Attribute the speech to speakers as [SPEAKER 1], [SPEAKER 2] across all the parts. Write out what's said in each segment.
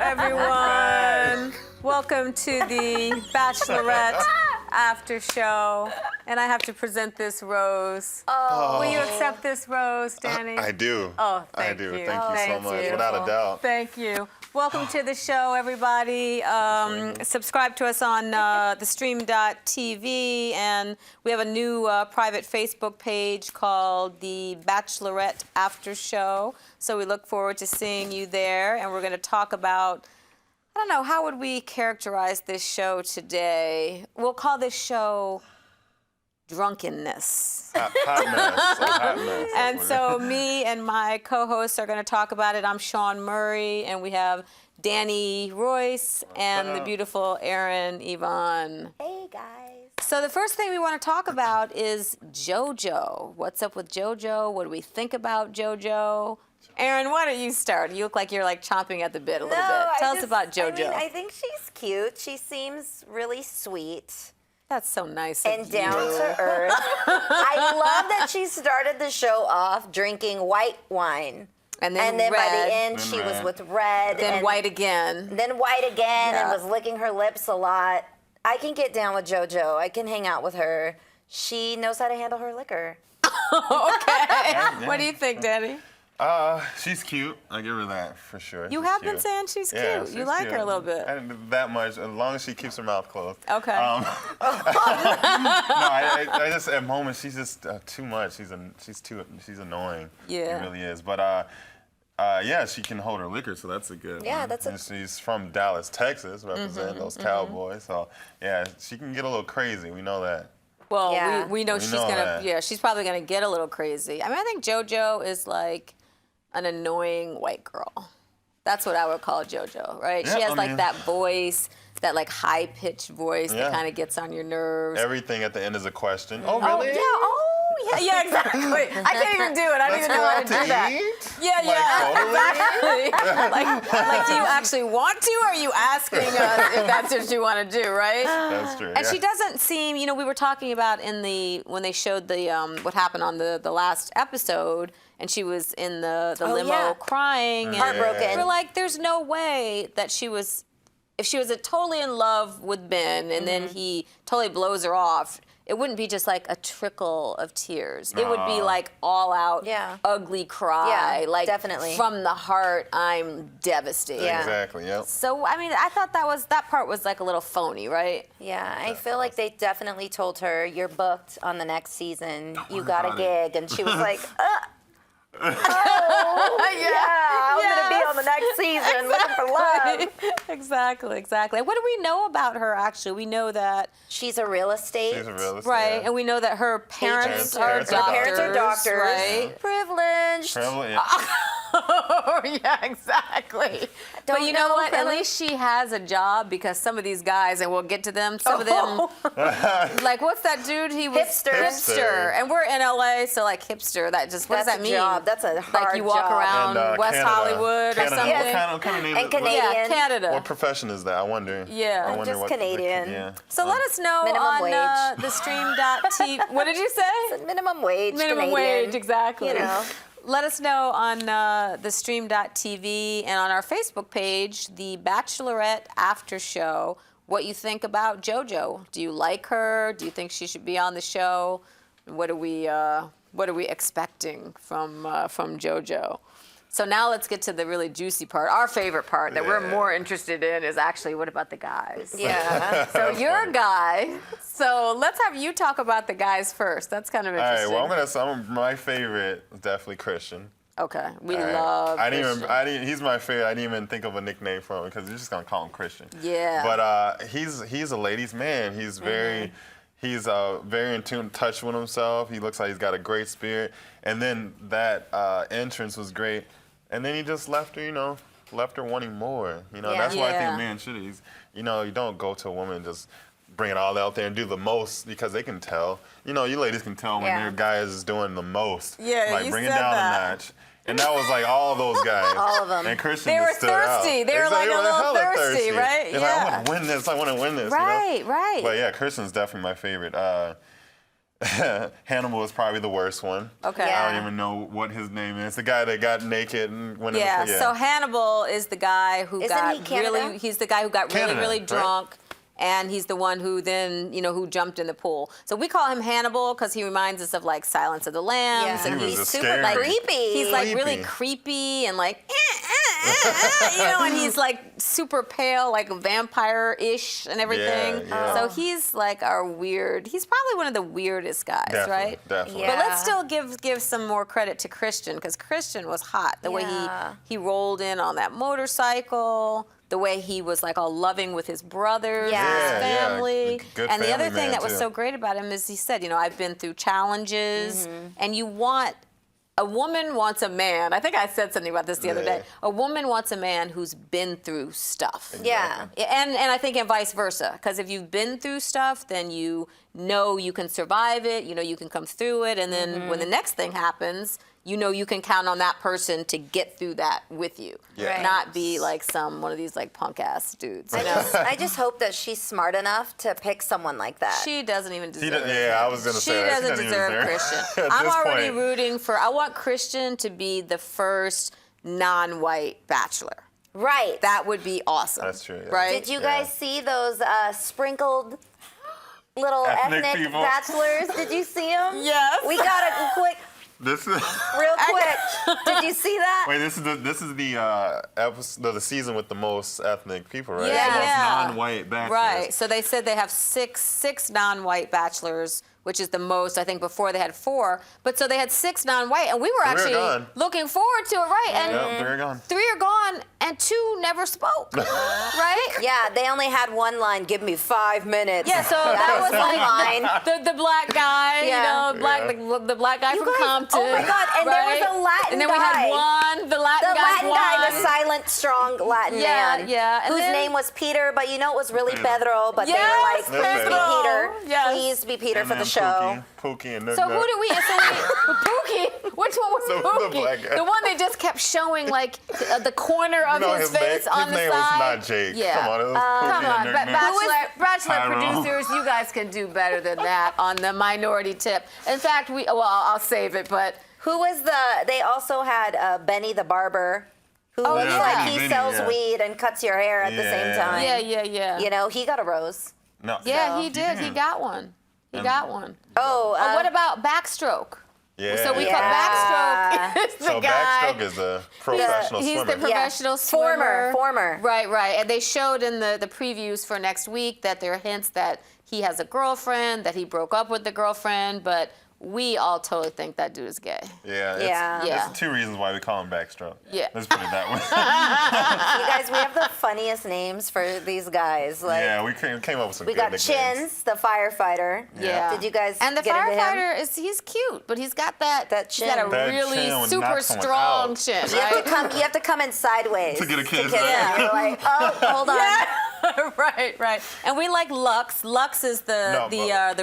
[SPEAKER 1] everyone. Welcome to the Bachelorette after show. And I have to present this rose. Oh. Will you accept this rose, Danny?
[SPEAKER 2] I do.
[SPEAKER 1] Oh, thank
[SPEAKER 2] I do.
[SPEAKER 1] you.
[SPEAKER 2] Thank you so much, without a doubt.
[SPEAKER 1] Thank you. Welcome to the show, everybody. Subscribe to us on the stream.tv, and we have a new private Facebook page called the Bachelorette After Show. So we look forward to seeing you there, and we're going to talk about, I don't know, how would we characterize this show today? We'll call this show Drunkenness.
[SPEAKER 2] Hot mess.
[SPEAKER 1] And so me and my co-hosts are going to talk about it. I'm Seanne Murray, and we have Danny Royce and the beautiful Erin Yvonne.
[SPEAKER 3] Hey, guys.
[SPEAKER 1] So the first thing we want to talk about is JoJo. What's up with JoJo? What do we think about JoJo? Erin, why don't you start? You look like you're like chomping at the bit a little bit. Tell us about JoJo.
[SPEAKER 3] I mean, I think she's cute. She seems really sweet.
[SPEAKER 1] That's so nice
[SPEAKER 3] and
[SPEAKER 1] of
[SPEAKER 3] down
[SPEAKER 1] you.
[SPEAKER 3] to earth. I love that she started the show off drinking white wine.
[SPEAKER 1] And then
[SPEAKER 3] by
[SPEAKER 1] red.
[SPEAKER 3] the end, she was with red.
[SPEAKER 1] Then white again.
[SPEAKER 3] Then white again,
[SPEAKER 1] Yeah.
[SPEAKER 3] and was licking her lips a lot. I can get down with JoJo. I can hang out with her. She knows how to handle her liquor.
[SPEAKER 1] Okay. What do you think, Danny?
[SPEAKER 2] She's cute. I give her that for sure.
[SPEAKER 1] You
[SPEAKER 2] She's
[SPEAKER 1] have
[SPEAKER 2] cute.
[SPEAKER 1] been saying she's cute.
[SPEAKER 2] Yeah,
[SPEAKER 1] you
[SPEAKER 2] she's
[SPEAKER 1] like
[SPEAKER 2] cute.
[SPEAKER 1] her a little bit.
[SPEAKER 2] I didn't that much, as long as she keeps her mouth closed.
[SPEAKER 1] Okay.
[SPEAKER 2] No, I just at moments she's just too much. She's annoying.
[SPEAKER 1] Yeah.
[SPEAKER 2] She really is. But yeah, she can hold her liquor, so that's a good.
[SPEAKER 3] Yeah,
[SPEAKER 2] one. And she's from Dallas, Texas, representing those Cowboys. So yeah, she can get a little crazy. We know that.
[SPEAKER 1] Well,
[SPEAKER 3] Yeah.
[SPEAKER 1] we know she's
[SPEAKER 2] know
[SPEAKER 1] gonna.
[SPEAKER 2] that.
[SPEAKER 1] Yeah, she's probably gonna get a little crazy. I mean, I think JoJo is like an annoying white girl. That's what I would call JoJo, right?
[SPEAKER 2] Yeah,
[SPEAKER 1] she has
[SPEAKER 2] I
[SPEAKER 1] like
[SPEAKER 2] mean-
[SPEAKER 1] that voice, that like high-pitched voice that
[SPEAKER 2] Yeah.
[SPEAKER 1] kind of gets on your nerves.
[SPEAKER 2] Everything at the end is a question. Oh,
[SPEAKER 1] Oh
[SPEAKER 2] really?
[SPEAKER 1] yeah. Oh yeah. Yeah, exactly. I can't even do it. I don't even know how to do that. Yeah, like, do you actually want to, or are you asking us if that's what you want to do, right?
[SPEAKER 2] That's true.
[SPEAKER 1] And
[SPEAKER 2] yeah.
[SPEAKER 1] she doesn't seem, you know, we were talking about when they showed the what happened on the last episode, and she was in the limo
[SPEAKER 3] yeah.
[SPEAKER 1] crying, and
[SPEAKER 3] Heartbroken.
[SPEAKER 1] we're like, there's no way that if she was totally in love with Ben, and then he totally blows her off, it wouldn't be just like a trickle of tears. It would be like all out,
[SPEAKER 3] Yeah.
[SPEAKER 1] ugly cry,
[SPEAKER 3] Yeah,
[SPEAKER 1] like
[SPEAKER 3] definitely.
[SPEAKER 1] from the heart, I'm devastated.
[SPEAKER 3] Yeah.
[SPEAKER 2] Exactly. Yep.
[SPEAKER 1] So I mean, I thought that part was like a little phony, right?
[SPEAKER 3] Yeah, I feel like they definitely told her, you're booked on the next season. You
[SPEAKER 2] worry
[SPEAKER 3] got a
[SPEAKER 2] about
[SPEAKER 3] gig. And she was like, I'm going to
[SPEAKER 1] Yes.
[SPEAKER 3] be on the next season looking for love.
[SPEAKER 1] Exactly. What do we know about her, actually? We know that,
[SPEAKER 3] She's a real estate.
[SPEAKER 2] She's a realist.
[SPEAKER 1] right,
[SPEAKER 2] Yeah.
[SPEAKER 1] and we know that her parents are
[SPEAKER 2] Parents are
[SPEAKER 1] doctors,
[SPEAKER 3] Parents are doctors.
[SPEAKER 1] right?
[SPEAKER 3] Privileged.
[SPEAKER 2] Probably, yeah.
[SPEAKER 1] Oh, yeah, exactly. But you know
[SPEAKER 3] know
[SPEAKER 1] what? At
[SPEAKER 3] really-
[SPEAKER 1] least she has a job, because some of these guys, and we'll get to them, some of them, like, what's that dude? He was
[SPEAKER 3] Hipster.
[SPEAKER 1] And we're in LA, so like hipster, that just, what
[SPEAKER 3] That's
[SPEAKER 1] does that
[SPEAKER 3] a
[SPEAKER 1] mean?
[SPEAKER 3] job. That's a hard
[SPEAKER 1] Like you walk
[SPEAKER 3] job.
[SPEAKER 1] around
[SPEAKER 2] And,
[SPEAKER 1] West
[SPEAKER 2] Canada.
[SPEAKER 1] Hollywood
[SPEAKER 2] Canada.
[SPEAKER 1] or something?
[SPEAKER 2] What kind of name
[SPEAKER 3] And
[SPEAKER 2] is it?
[SPEAKER 3] Canadian.
[SPEAKER 1] Yeah, Canada.
[SPEAKER 2] What profession is that? I wonder.
[SPEAKER 1] Yeah.
[SPEAKER 2] I wonder
[SPEAKER 3] Just
[SPEAKER 2] what
[SPEAKER 3] Canadian.
[SPEAKER 2] Yeah.
[SPEAKER 1] So let us know
[SPEAKER 3] Minimum
[SPEAKER 1] on
[SPEAKER 3] wage.
[SPEAKER 1] the stream.tv. What did you say?
[SPEAKER 3] Minimum wage.
[SPEAKER 1] Minimum
[SPEAKER 3] Canadian.
[SPEAKER 1] wage, exactly.
[SPEAKER 3] You know.
[SPEAKER 1] Let us know on the stream.tv and on our Facebook page, the Bachelorette After Show, what you think about JoJo. Do you like her? Do you think she should be on the show? What are we expecting from JoJo? So now let's get to the really juicy part. Our favorite part that we're more interested in is actually, what about the guys?
[SPEAKER 3] Yeah.
[SPEAKER 1] So you're a guy. So let's have you talk about the guys first. That's kind of
[SPEAKER 2] All right.
[SPEAKER 1] interesting.
[SPEAKER 2] My favorite is definitely Christian.
[SPEAKER 1] Okay, we
[SPEAKER 2] All right.
[SPEAKER 1] love Christian.
[SPEAKER 2] He's my favorite. I didn't even think of a nickname for him because you're just gonna call him Christian.
[SPEAKER 1] Yeah.
[SPEAKER 2] But he's a ladies' man. He's very very in touch with himself. He looks like he's got a great spirit. And then that entrance was great. And then he just left her, left her wanting more.
[SPEAKER 3] Yeah.
[SPEAKER 2] That's why I
[SPEAKER 1] Yeah.
[SPEAKER 2] think men should. You don't go to a woman and just bring it all out there and do the most, because they can tell. You ladies can tell when
[SPEAKER 3] Yeah.
[SPEAKER 2] their guy is doing the most.
[SPEAKER 1] Yeah,
[SPEAKER 2] like
[SPEAKER 1] you
[SPEAKER 2] bring it
[SPEAKER 1] said
[SPEAKER 2] down
[SPEAKER 1] that.
[SPEAKER 2] a notch. And that was like all those guys.
[SPEAKER 3] All of them.
[SPEAKER 2] And Christian
[SPEAKER 1] They were
[SPEAKER 2] just stood out.
[SPEAKER 1] thirsty. They were like a little
[SPEAKER 2] hella
[SPEAKER 1] thirsty, right?
[SPEAKER 2] They're like, I want to win this. I want to win this.
[SPEAKER 1] Right, right.
[SPEAKER 2] But yeah, Christian's definitely my favorite. Hannibal is probably the worst one.
[SPEAKER 1] Okay.
[SPEAKER 3] Yeah.
[SPEAKER 2] I don't even know what his name is. The guy that got naked and went
[SPEAKER 1] Yeah,
[SPEAKER 2] in the,
[SPEAKER 1] so Hannibal is the guy who
[SPEAKER 3] Isn't
[SPEAKER 1] got
[SPEAKER 3] he Canada?
[SPEAKER 1] he's the guy who got
[SPEAKER 2] Canada,
[SPEAKER 1] really
[SPEAKER 2] right?
[SPEAKER 1] drunk. And he's the one who then, who jumped in the pool. So we call him Hannibal because he reminds us of like Silence of the Lambs.
[SPEAKER 3] Yeah.
[SPEAKER 1] And
[SPEAKER 2] He was
[SPEAKER 1] he's
[SPEAKER 2] a
[SPEAKER 1] super
[SPEAKER 2] scary-
[SPEAKER 1] like
[SPEAKER 3] Creepy.
[SPEAKER 1] He's like really
[SPEAKER 2] Creepy.
[SPEAKER 1] creepy and like, and he's like super pale, like vampire-ish and everything.
[SPEAKER 2] Yeah.
[SPEAKER 1] So he's like he's probably one of the weirdest guys,
[SPEAKER 2] Definitely,
[SPEAKER 1] right?
[SPEAKER 2] definitely.
[SPEAKER 3] Yeah.
[SPEAKER 1] But let's still give some more credit to Christian because Christian was hot. The way
[SPEAKER 3] Yeah.
[SPEAKER 1] he rolled in on that motorcycle, the way he was like all loving with his brothers,
[SPEAKER 3] Yeah.
[SPEAKER 1] his
[SPEAKER 2] Yeah, yeah.
[SPEAKER 1] family.
[SPEAKER 2] Good
[SPEAKER 1] And the other
[SPEAKER 2] family
[SPEAKER 1] thing
[SPEAKER 2] man,
[SPEAKER 1] that was
[SPEAKER 2] too.
[SPEAKER 1] so great about him is he said, I've been through challenges, and a woman wants a man. I think I said something about this the other day. A woman wants a man who's been through stuff.
[SPEAKER 3] Yeah.
[SPEAKER 1] And I think and vice versa, because if you've been through stuff, then you know you can survive it, you can come through it, and then when the next thing happens, you can count on that person to get through that with you.
[SPEAKER 2] Yeah. Right.
[SPEAKER 1] Not be like one of these like punk ass dudes.
[SPEAKER 3] I just hope that she's smart enough to pick someone like that.
[SPEAKER 1] She doesn't even deserve it.
[SPEAKER 2] Yeah, I was gonna
[SPEAKER 1] She
[SPEAKER 2] say that.
[SPEAKER 1] doesn't
[SPEAKER 2] even
[SPEAKER 1] deserve Christian.
[SPEAKER 2] At
[SPEAKER 1] I'm
[SPEAKER 2] this
[SPEAKER 1] already
[SPEAKER 2] point.
[SPEAKER 1] rooting I want Christian to be the first non-white bachelor.
[SPEAKER 3] Right.
[SPEAKER 1] That would be awesome.
[SPEAKER 2] That's true, yeah.
[SPEAKER 1] Right?
[SPEAKER 3] Did you guys see those sprinkled little
[SPEAKER 2] Ethnic
[SPEAKER 3] ethnic
[SPEAKER 2] people.
[SPEAKER 3] bachelors? Did you see them?
[SPEAKER 1] Yes.
[SPEAKER 3] We got a quick,
[SPEAKER 2] This is
[SPEAKER 3] real quick. Did you see that?
[SPEAKER 2] wait. This is the episode, the season with the most ethnic people, right?
[SPEAKER 1] Yeah,
[SPEAKER 2] Most
[SPEAKER 1] yeah.
[SPEAKER 2] non-white bachelors.
[SPEAKER 1] Right. So they said they have six non-white bachelors, which is the most. I think before they had 4. But so they had 6 non-white, and we were
[SPEAKER 2] Three are
[SPEAKER 1] actually
[SPEAKER 2] gone.
[SPEAKER 1] looking forward to it, right? And
[SPEAKER 2] Yep, they're gone.
[SPEAKER 1] 3 are gone, and 2 never spoke. Right?
[SPEAKER 3] Yeah, they only had one line. Give me 5 minutes.
[SPEAKER 1] Yeah, so that was
[SPEAKER 3] one
[SPEAKER 1] like
[SPEAKER 3] line.
[SPEAKER 1] the black guy,
[SPEAKER 3] Yeah.
[SPEAKER 1] the black guy
[SPEAKER 3] You
[SPEAKER 1] from
[SPEAKER 3] guys-
[SPEAKER 1] Compton.
[SPEAKER 3] oh my God, and there was
[SPEAKER 1] right?
[SPEAKER 3] a Latin
[SPEAKER 1] And then we
[SPEAKER 3] guy.
[SPEAKER 1] had one, the Latin
[SPEAKER 3] The
[SPEAKER 1] guy
[SPEAKER 3] Latin
[SPEAKER 1] won.
[SPEAKER 3] guy, the silent, strong Latin
[SPEAKER 1] Yeah,
[SPEAKER 3] man.
[SPEAKER 1] yeah, and
[SPEAKER 3] Whose
[SPEAKER 1] then-
[SPEAKER 3] name was Peter, but it was really
[SPEAKER 2] Pedro.
[SPEAKER 3] Pedro. But
[SPEAKER 1] Yes,
[SPEAKER 3] they were like, please be
[SPEAKER 2] Pedro.
[SPEAKER 3] Peter.
[SPEAKER 1] Yes.
[SPEAKER 3] Please be Peter
[SPEAKER 2] And
[SPEAKER 3] for the
[SPEAKER 2] then
[SPEAKER 3] show.
[SPEAKER 2] Pookie and Nook
[SPEAKER 1] So who
[SPEAKER 2] Nook.
[SPEAKER 1] did we? Pookie. Which one was
[SPEAKER 2] The
[SPEAKER 1] Pookie?
[SPEAKER 2] black guy.
[SPEAKER 1] The one they just kept showing like the corner of
[SPEAKER 2] No,
[SPEAKER 1] his face
[SPEAKER 2] name,
[SPEAKER 1] on
[SPEAKER 2] his
[SPEAKER 1] the
[SPEAKER 2] name
[SPEAKER 1] side.
[SPEAKER 2] was not Jake.
[SPEAKER 1] Yeah.
[SPEAKER 2] Come on, it was Pookie
[SPEAKER 1] Come on,
[SPEAKER 2] and Nook Nook.
[SPEAKER 1] Bachelor
[SPEAKER 2] Tyrone.
[SPEAKER 1] producers, you guys can do better than that on the minority tip. In fact, I'll save it, but
[SPEAKER 3] Who was they also had Benny the barber, who
[SPEAKER 1] Oh,
[SPEAKER 3] looks
[SPEAKER 1] yeah.
[SPEAKER 3] like he
[SPEAKER 2] Benny,
[SPEAKER 3] sells
[SPEAKER 2] yeah.
[SPEAKER 3] weed and cuts your hair at the same
[SPEAKER 2] Yeah.
[SPEAKER 3] time.
[SPEAKER 1] yeah.
[SPEAKER 3] He got a rose.
[SPEAKER 2] No.
[SPEAKER 1] Yeah, he did.
[SPEAKER 2] did.
[SPEAKER 1] He got one. He got one.
[SPEAKER 3] Oh,
[SPEAKER 1] What about backstroke?
[SPEAKER 2] Yeah.
[SPEAKER 1] So we
[SPEAKER 3] Yeah.
[SPEAKER 1] call backstroke is the
[SPEAKER 2] So
[SPEAKER 1] guy.
[SPEAKER 2] backstroke is a professional
[SPEAKER 1] He's
[SPEAKER 2] swimmer.
[SPEAKER 1] the professional swimmer.
[SPEAKER 3] Former.
[SPEAKER 1] Right. And they showed in the previews for next week that there are hints that he has a girlfriend, that he broke up with the girlfriend, but we all totally think that dude is gay.
[SPEAKER 2] Yeah.
[SPEAKER 3] Yeah.
[SPEAKER 1] Yeah.
[SPEAKER 2] There's 2 reasons why we call him backstroke.
[SPEAKER 1] Yeah.
[SPEAKER 2] Let's put it that way.
[SPEAKER 3] You guys, we have the funniest names for these guys. Like,
[SPEAKER 2] yeah, we came up with some
[SPEAKER 3] we
[SPEAKER 2] good
[SPEAKER 3] got
[SPEAKER 2] nicknames.
[SPEAKER 3] Chins, the firefighter.
[SPEAKER 1] Yeah.
[SPEAKER 3] Did you guys
[SPEAKER 1] And the
[SPEAKER 3] get into him?
[SPEAKER 1] firefighter he's cute, but he's got that
[SPEAKER 3] chin.
[SPEAKER 1] He's got a
[SPEAKER 2] That
[SPEAKER 1] really
[SPEAKER 2] chin would
[SPEAKER 1] super
[SPEAKER 2] knock someone
[SPEAKER 1] strong
[SPEAKER 2] out.
[SPEAKER 1] chin,
[SPEAKER 3] You
[SPEAKER 1] right?
[SPEAKER 3] have to come in sideways
[SPEAKER 2] To get a kiss.
[SPEAKER 3] Yeah. You're like, oh, hold on.
[SPEAKER 1] right. And we like Lux. Lux is the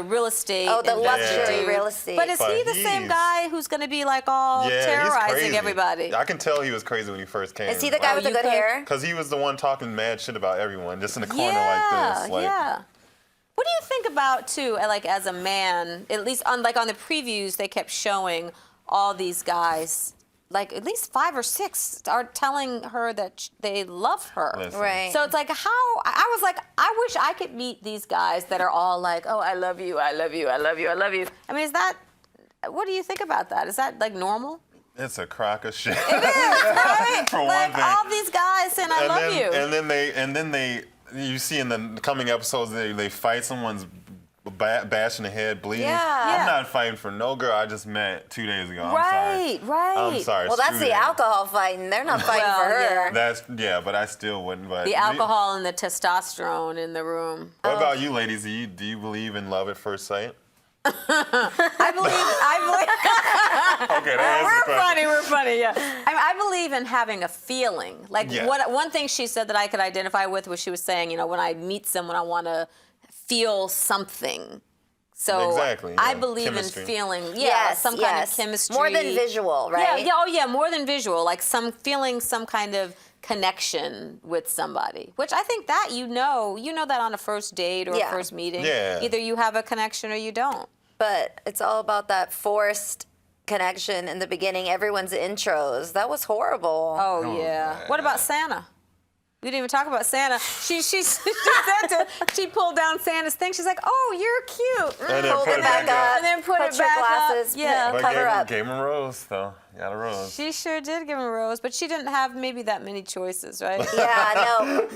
[SPEAKER 1] real estate.
[SPEAKER 3] Oh, the
[SPEAKER 1] investor
[SPEAKER 3] luxury
[SPEAKER 1] dude.
[SPEAKER 3] real estate.
[SPEAKER 1] But is he the same
[SPEAKER 2] he's-
[SPEAKER 1] guy who's going to be like all
[SPEAKER 2] Yeah, he's
[SPEAKER 1] terrorizing
[SPEAKER 2] crazy.
[SPEAKER 1] everybody?
[SPEAKER 2] I can tell he was crazy when he first came.
[SPEAKER 3] Is he the guy with the
[SPEAKER 1] you
[SPEAKER 3] good
[SPEAKER 1] could-
[SPEAKER 3] hair?
[SPEAKER 2] Because he was the one talking mad shit about everyone, just in the corner like this. Like,
[SPEAKER 1] yeah. What do you think about too? Like as a man, at least on the previews, they kept showing all these guys. Like at least 5 or 6 are telling her that they love her.
[SPEAKER 2] Listen.
[SPEAKER 3] Right.
[SPEAKER 1] So it's like I was like, I wish I could meet these guys that are all like, oh, I love you, I love you, I love you, I love you. I mean, what do you think about that? Is that like normal?
[SPEAKER 2] It's a crock of shit.
[SPEAKER 1] It is, right?
[SPEAKER 2] For one
[SPEAKER 1] like
[SPEAKER 2] thing.
[SPEAKER 1] all these guys saying I love you.
[SPEAKER 2] And then they, you see in the coming episodes, they fight someone's bashing the head, bleeding.
[SPEAKER 3] Yeah.
[SPEAKER 2] I'm not fighting for no girl I just met 2 days ago.
[SPEAKER 1] Right.
[SPEAKER 2] I'm sorry.
[SPEAKER 3] Well, that's
[SPEAKER 2] screw
[SPEAKER 3] the
[SPEAKER 2] that.
[SPEAKER 3] alcohol fighting. They're not fighting
[SPEAKER 1] Well,
[SPEAKER 3] for her.
[SPEAKER 1] yeah.
[SPEAKER 2] But I still wouldn't. But
[SPEAKER 1] The alcohol and the testosterone in the room.
[SPEAKER 2] What about you, ladies? Do you believe in love at first sight?
[SPEAKER 1] I believe.
[SPEAKER 2] Okay, that answers the question.
[SPEAKER 1] We're funny, yeah. I believe in having a feeling. Like
[SPEAKER 2] Yeah.
[SPEAKER 1] one thing she said that I could identify with was she was saying, when I meet someone, I want to feel something. So
[SPEAKER 2] Exactly,
[SPEAKER 1] I
[SPEAKER 2] yeah.
[SPEAKER 1] believe
[SPEAKER 2] Chemistry.
[SPEAKER 1] in feeling,
[SPEAKER 3] Yes,
[SPEAKER 1] some kind of chemistry.
[SPEAKER 3] More than visual, right?
[SPEAKER 1] Yeah, more than visual. Like feeling some kind of connection with somebody, which I think that you know that on a first date or
[SPEAKER 3] Yeah.
[SPEAKER 1] a first meeting.
[SPEAKER 2] Yeah.
[SPEAKER 1] Either you have a connection or you don't.
[SPEAKER 3] But it's all about that forced connection in the beginning. Everyone's intros. That was horrible.
[SPEAKER 1] Oh, yeah. What about Santa? We didn't even talk about Santa. She pulled down Santa's thing. She's like, "Oh, you're cute."
[SPEAKER 2] And then
[SPEAKER 3] Hold
[SPEAKER 2] put
[SPEAKER 3] it back up.
[SPEAKER 1] And then put it
[SPEAKER 3] your
[SPEAKER 1] back up.
[SPEAKER 3] glasses.
[SPEAKER 1] Yeah.
[SPEAKER 3] Put,
[SPEAKER 2] But
[SPEAKER 3] cover up.
[SPEAKER 2] gave him a rose, though. Got a rose.
[SPEAKER 1] She sure did give him a rose, but she didn't have maybe that many choices, right?
[SPEAKER 3] Yeah, no.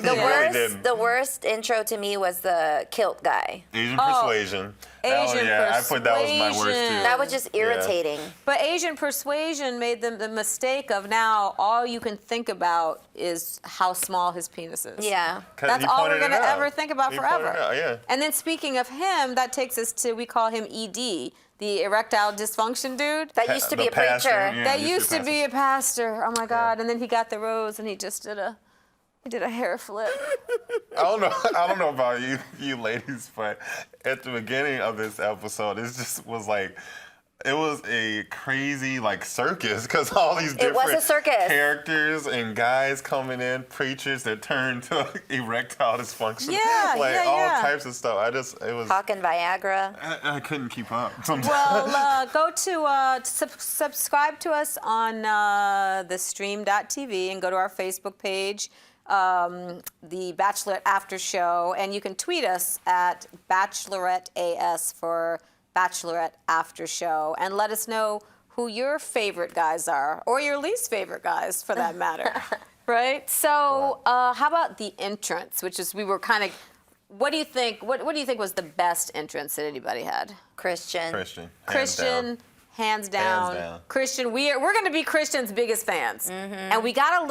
[SPEAKER 2] didn't.
[SPEAKER 3] The worst intro to me was the kilt guy.
[SPEAKER 2] Asian persuasion.
[SPEAKER 1] Asian
[SPEAKER 2] I put that was my worst
[SPEAKER 1] persuasion.
[SPEAKER 2] too.
[SPEAKER 3] That was just irritating.
[SPEAKER 1] But Asian persuasion made them the mistake of now all you can think about is how small his penis is.
[SPEAKER 3] Yeah.
[SPEAKER 1] That's
[SPEAKER 2] He
[SPEAKER 1] all we're
[SPEAKER 2] pointed
[SPEAKER 1] going to
[SPEAKER 2] it out.
[SPEAKER 1] ever think about
[SPEAKER 2] He pointed
[SPEAKER 1] forever.
[SPEAKER 2] it out, yeah.
[SPEAKER 1] And then speaking of him, that takes us to, we call him ED, the erectile dysfunction dude.
[SPEAKER 3] That used to be
[SPEAKER 2] The
[SPEAKER 3] a preacher.
[SPEAKER 2] pastor, yeah.
[SPEAKER 1] That
[SPEAKER 2] he
[SPEAKER 1] used to
[SPEAKER 2] pass
[SPEAKER 1] be
[SPEAKER 2] it.
[SPEAKER 1] a pastor. Oh my God. And then he got the rose and he just did a hair flip.
[SPEAKER 2] I don't know about you ladies, but at the beginning of this episode, it just was like, it was a crazy like circus because all these
[SPEAKER 3] It was a
[SPEAKER 2] different
[SPEAKER 3] circus.
[SPEAKER 2] characters and guys coming in, preachers that turned to erectile dysfunction,
[SPEAKER 1] Yeah,
[SPEAKER 2] like
[SPEAKER 1] yeah,
[SPEAKER 2] all
[SPEAKER 1] yeah.
[SPEAKER 2] types of stuff. It was.
[SPEAKER 3] Talking Viagra.
[SPEAKER 2] I couldn't keep up. Sometimes.
[SPEAKER 1] Well, go to subscribe to us on the stream.tv and go to our Facebook page, the Bachelorette After Show, and you can tweet us at Bachelorette AS for Bachelorette After Show, and let us know who your favorite guys are, or your least favorite guys, for that matter. Right? So, how about the entrance, which is we were kind of. What do you think? What do you think was the best entrance that anybody had?
[SPEAKER 3] Christian.
[SPEAKER 2] Christian.
[SPEAKER 1] Hands down.
[SPEAKER 2] Hands down.
[SPEAKER 1] Christian, we're going to be Christian's biggest fans. And we got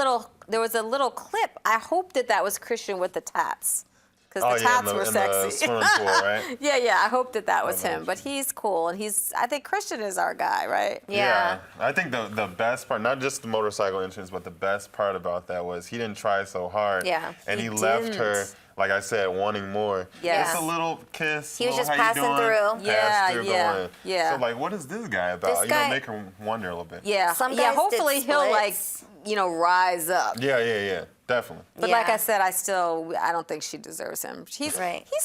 [SPEAKER 1] there was a little clip. I hope that was Christian with the tats. Because the tats were
[SPEAKER 2] in
[SPEAKER 1] sexy.
[SPEAKER 2] the swimming pool, right?
[SPEAKER 1] Yeah, I hope that was him. But he's cool, and I think Christian is our guy, right?
[SPEAKER 3] Yeah.
[SPEAKER 2] I think the best part, not just the motorcycle entrance, but the best part about that was he didn't try so hard.
[SPEAKER 3] Yeah.
[SPEAKER 2] And
[SPEAKER 1] He
[SPEAKER 2] he left her,
[SPEAKER 1] didn't.
[SPEAKER 2] like I said, wanting more.
[SPEAKER 1] Yes.
[SPEAKER 2] Just a little kiss.
[SPEAKER 3] He was
[SPEAKER 2] little,
[SPEAKER 3] just
[SPEAKER 2] "How you
[SPEAKER 3] passing
[SPEAKER 2] doing?"
[SPEAKER 3] through.
[SPEAKER 1] Yeah,
[SPEAKER 2] Pass through,
[SPEAKER 1] yeah,
[SPEAKER 2] going.
[SPEAKER 1] yeah.
[SPEAKER 2] So like, what is this guy about?
[SPEAKER 3] This guy-
[SPEAKER 2] Make her wonder a little bit.
[SPEAKER 1] Yeah.
[SPEAKER 3] Some
[SPEAKER 1] yeah,
[SPEAKER 3] guys did
[SPEAKER 1] hopefully he'll
[SPEAKER 3] splits.
[SPEAKER 1] rise up.
[SPEAKER 2] Yeah, definitely.
[SPEAKER 1] But
[SPEAKER 3] Yeah.
[SPEAKER 1] like I said, I don't think she deserves him. He's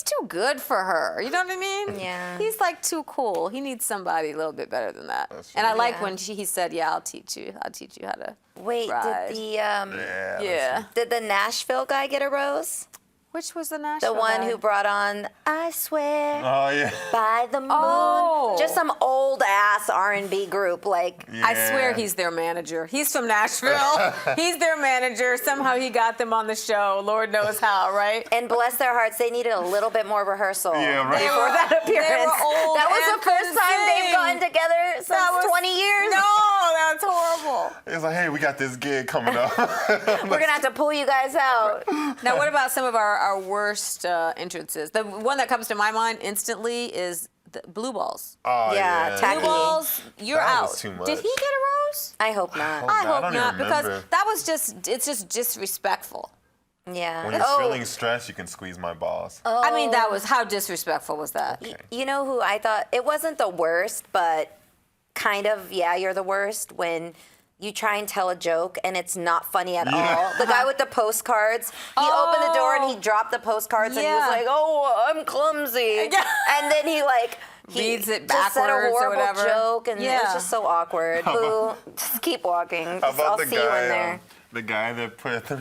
[SPEAKER 1] too good for her. You know what I mean?
[SPEAKER 3] Yeah.
[SPEAKER 1] He's like too cool. He needs somebody a little bit better than that.
[SPEAKER 2] That's
[SPEAKER 1] And I
[SPEAKER 2] true.
[SPEAKER 1] like
[SPEAKER 3] Yeah.
[SPEAKER 1] when he said, "Yeah, I'll teach you how to."
[SPEAKER 3] Wait,
[SPEAKER 1] ride.
[SPEAKER 3] did the
[SPEAKER 1] Yeah.
[SPEAKER 3] did the Nashville guy get a rose?
[SPEAKER 1] Which was the
[SPEAKER 3] The
[SPEAKER 1] national
[SPEAKER 3] one
[SPEAKER 1] guy?
[SPEAKER 3] who brought on "I Swear
[SPEAKER 2] Oh yeah.
[SPEAKER 3] by the Moon."
[SPEAKER 1] Oh.
[SPEAKER 3] Just some old ass R&B group, like.
[SPEAKER 1] I swear
[SPEAKER 2] Yeah.
[SPEAKER 1] he's their manager. He's from Nashville. He's their manager. Somehow he got them on the show. Lord knows how, right?
[SPEAKER 3] And bless their hearts, they needed a little bit more rehearsal
[SPEAKER 2] Yeah, right.
[SPEAKER 3] before that appearance.
[SPEAKER 1] They were old
[SPEAKER 3] that was
[SPEAKER 1] and
[SPEAKER 3] the first time
[SPEAKER 1] couldn't
[SPEAKER 3] they've
[SPEAKER 1] sing.
[SPEAKER 3] gotten together since
[SPEAKER 1] That was
[SPEAKER 3] 20 years.
[SPEAKER 1] No, that's horrible.
[SPEAKER 2] It's like, hey, we got this gig coming up.
[SPEAKER 3] We're gonna have to pull you guys out.
[SPEAKER 1] Now, what about some of our worst entrances? The one that comes to my mind instantly is the Blue Balls.
[SPEAKER 2] Oh,
[SPEAKER 3] Yeah, tacky.
[SPEAKER 1] Blue Balls, you're
[SPEAKER 2] That
[SPEAKER 1] out.
[SPEAKER 2] was too much.
[SPEAKER 1] Did he get a rose?
[SPEAKER 3] I hope not.
[SPEAKER 1] I
[SPEAKER 2] I
[SPEAKER 1] hope
[SPEAKER 2] don't
[SPEAKER 1] not,
[SPEAKER 2] even
[SPEAKER 1] because
[SPEAKER 2] remember.
[SPEAKER 1] that was it's just disrespectful.
[SPEAKER 3] Yeah.
[SPEAKER 2] When you're feeling stressed, you can squeeze my balls.
[SPEAKER 1] I mean, how disrespectful was that?
[SPEAKER 3] You know who I thought it wasn't the worst, but kind of, yeah, you're the worst when you try and tell a joke and it's not funny at all. The guy with the postcards, he opened the door and he dropped the postcards and he was
[SPEAKER 1] Yeah.
[SPEAKER 3] like, "Oh, I'm clumsy,"
[SPEAKER 1] Yeah.
[SPEAKER 3] and then he
[SPEAKER 1] Reads it
[SPEAKER 3] just said a
[SPEAKER 1] backwards or
[SPEAKER 3] horrible
[SPEAKER 1] whatever.
[SPEAKER 3] joke, and it
[SPEAKER 1] Yeah.
[SPEAKER 3] was just so awkward. Boo! Just keep walking.
[SPEAKER 2] How
[SPEAKER 3] Just,
[SPEAKER 2] about
[SPEAKER 3] I'll
[SPEAKER 2] the
[SPEAKER 3] see you in
[SPEAKER 2] guy?
[SPEAKER 3] there.
[SPEAKER 2] The guy that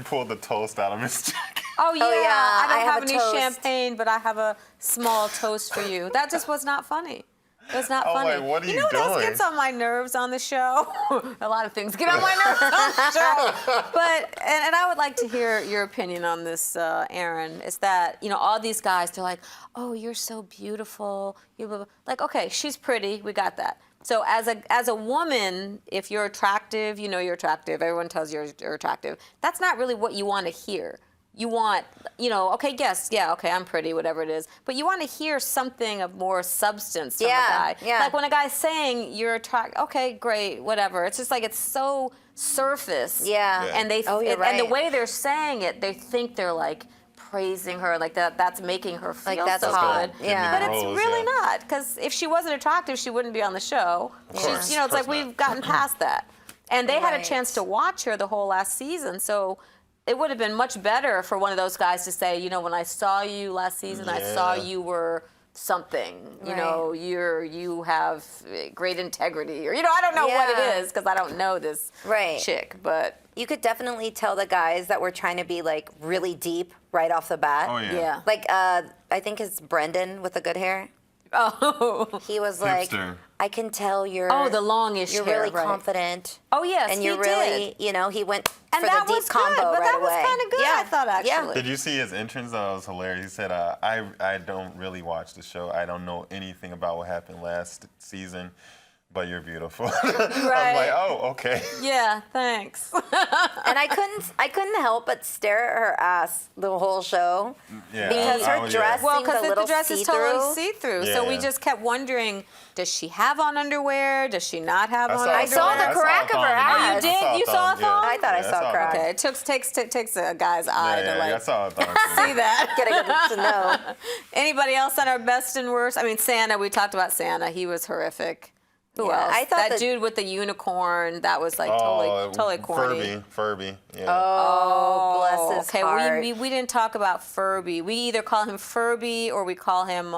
[SPEAKER 2] pulled the toast out of his jacket.
[SPEAKER 1] Oh yeah,
[SPEAKER 3] yeah,
[SPEAKER 1] I don't
[SPEAKER 3] I
[SPEAKER 1] have
[SPEAKER 3] have a
[SPEAKER 1] any
[SPEAKER 3] toast.
[SPEAKER 1] champagne, but I have a small toast for you. That just was not funny. It was not
[SPEAKER 2] I'm
[SPEAKER 1] funny.
[SPEAKER 2] like, what are you
[SPEAKER 1] know what else
[SPEAKER 2] doing?
[SPEAKER 1] gets on my nerves on the show? A lot of things get on my nerves on the show. But and I would like to hear your opinion on this, Erin. Is that all these guys? They're like, "Oh, you're so beautiful." You blah, blah. Like, okay, she's pretty. We got that. So as a woman, if you're attractive, you're attractive. Everyone tells you you're attractive. That's not really what you want to hear. You want, okay, yes, yeah, okay, I'm pretty, whatever it is. But you want to hear something of more substance from a guy.
[SPEAKER 3] Yeah.
[SPEAKER 1] Like when a guy's saying you're attractive, okay, great, whatever. It's just like it's so surface.
[SPEAKER 3] Yeah.
[SPEAKER 1] And
[SPEAKER 3] you're
[SPEAKER 1] and the
[SPEAKER 3] right.
[SPEAKER 1] way they're saying it, they think they're like praising her, like that's making her feel
[SPEAKER 3] Like that's
[SPEAKER 1] so
[SPEAKER 3] hot.
[SPEAKER 1] good.
[SPEAKER 3] Yeah.
[SPEAKER 1] But it's
[SPEAKER 2] Rose,
[SPEAKER 1] really
[SPEAKER 2] yeah.
[SPEAKER 1] not, because if she wasn't attractive, she wouldn't be on the show.
[SPEAKER 2] course,
[SPEAKER 1] She's, it's
[SPEAKER 2] of
[SPEAKER 1] like
[SPEAKER 2] course
[SPEAKER 1] we've
[SPEAKER 2] not.
[SPEAKER 1] gotten past that. And they had a
[SPEAKER 3] Right.
[SPEAKER 1] chance to watch her the whole last season, so it would have been much better for one of those guys to say, when I saw you last season, I saw
[SPEAKER 2] Yeah.
[SPEAKER 1] you were something. You
[SPEAKER 3] Right.
[SPEAKER 1] know, you have great integrity, or I don't know what
[SPEAKER 3] Yeah.
[SPEAKER 1] it is because I don't know this
[SPEAKER 3] Right.
[SPEAKER 1] chick, but
[SPEAKER 3] You could definitely tell the guys that were trying to be like really deep right off the bat.
[SPEAKER 2] Oh yeah.
[SPEAKER 1] yeah.
[SPEAKER 3] Like I think it's Brendan with the good hair.
[SPEAKER 1] Oh.
[SPEAKER 3] He was like,
[SPEAKER 2] Hipster.
[SPEAKER 3] I can tell you're
[SPEAKER 1] Oh, the longish
[SPEAKER 3] you're
[SPEAKER 1] hair,
[SPEAKER 3] really
[SPEAKER 1] right.
[SPEAKER 3] confident.
[SPEAKER 1] Oh yes,
[SPEAKER 3] And
[SPEAKER 1] he
[SPEAKER 3] you're really,
[SPEAKER 1] did.
[SPEAKER 3] he went
[SPEAKER 1] And
[SPEAKER 3] for
[SPEAKER 1] that
[SPEAKER 3] the
[SPEAKER 1] was
[SPEAKER 3] deep
[SPEAKER 1] good,
[SPEAKER 3] combo
[SPEAKER 1] but
[SPEAKER 3] right
[SPEAKER 1] that was
[SPEAKER 3] away.
[SPEAKER 1] kinda good, I thought, actually.
[SPEAKER 2] Did you see his entrance? That was hilarious. He said, I don't really watch the show. I don't know anything about what happened last season, but you're beautiful. I was like, oh, okay.
[SPEAKER 1] Yeah, thanks.
[SPEAKER 3] And I couldn't help but stare at her ass the whole show.
[SPEAKER 2] Yeah.
[SPEAKER 3] Because her
[SPEAKER 2] Oh, yeah.
[SPEAKER 3] dress
[SPEAKER 1] Well,
[SPEAKER 3] seemed a
[SPEAKER 1] because the
[SPEAKER 3] little
[SPEAKER 1] dress is
[SPEAKER 3] see-through.
[SPEAKER 1] totally see-through, so we
[SPEAKER 2] Yeah.
[SPEAKER 1] just kept wondering, does she have on underwear? Does she not have on
[SPEAKER 2] saw
[SPEAKER 1] underwear?
[SPEAKER 3] I saw the crack of her ass.
[SPEAKER 1] Oh, you did? You saw a thong?
[SPEAKER 3] I thought I saw crack.
[SPEAKER 1] Okay, it takes a guy's eye to
[SPEAKER 2] I
[SPEAKER 1] like
[SPEAKER 2] saw it.
[SPEAKER 1] see that.
[SPEAKER 3] Get to know.
[SPEAKER 1] Anybody else on our best and worst? I mean, Santa. We talked about Santa. He was horrific. Who
[SPEAKER 3] Yeah,
[SPEAKER 1] else?
[SPEAKER 3] I thought
[SPEAKER 1] that dude with the unicorn. That was like totally corny.
[SPEAKER 2] Furby. Yeah.
[SPEAKER 3] Oh, bless his
[SPEAKER 1] okay,
[SPEAKER 3] heart.
[SPEAKER 1] we didn't talk about Furby. We either call him Furby or we call him